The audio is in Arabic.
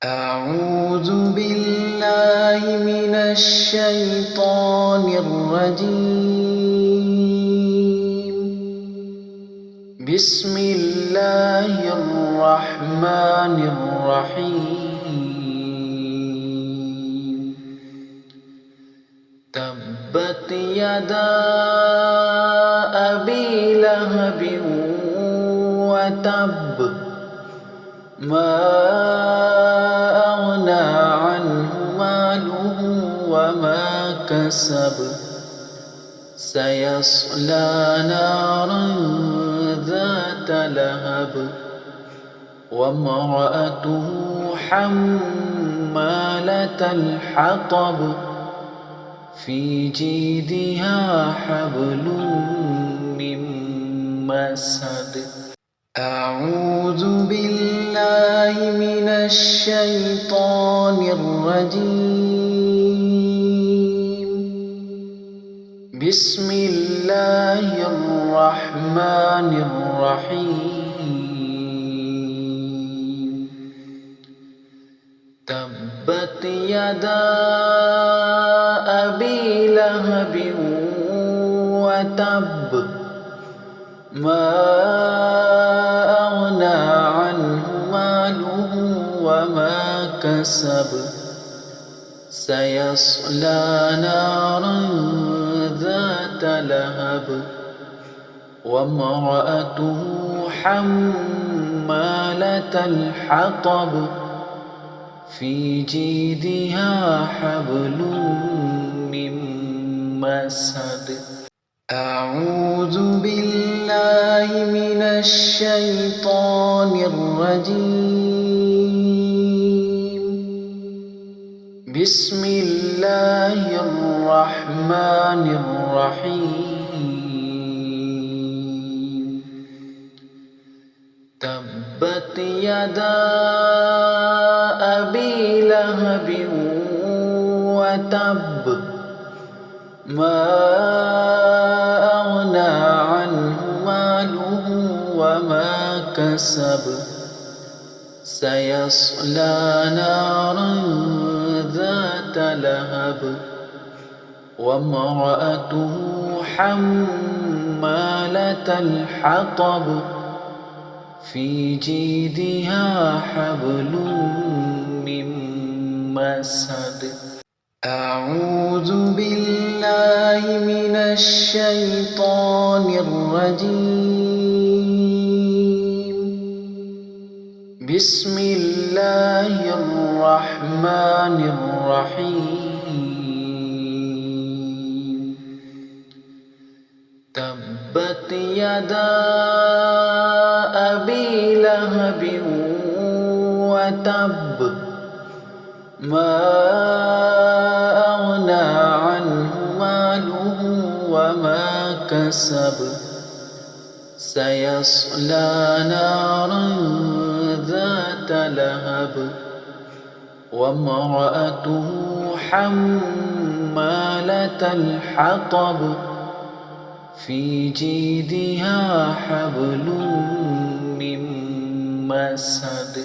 أعوذ بالله من الشيطان الرجيم. بسم الله الرحمن الرحيم. تبت يدا أبي لهب وتب ما أغنى عنه ماله وما كسب سيصلى نارا ذات لهب وامرأته حمالة الحطب في جيدها حبل من مسد. أعوذ بالله من الشيطان الرجيم. بسم الله الرحمن الرحيم. تبت يدا أبي لهب وتب ما أغنى عنه ماله وما كسب سيصلى نارا ذات لهب وامرأته حمالة الحطب في جيدها حبل من مسد. أعوذ بالله من الشيطان الرجيم. بسم الله الرحمن الرحيم. تبت يدا أبي لهب وتب ما أغنى عنه ماله وما كسب سيصلى نارا ذات لهب وامرأته حمالة الحطب في جيدها حبل من مسد. أعوذ بالله من الشيطان الرجيم. بسم الله الرحمن الرحيم. تبت يدا أبي لهب وتب ما أغنى عنه ماله وما كسب سيصلى نارا ذات لهب وامرأته حمالة الحطب في جيدها حبل من مسد.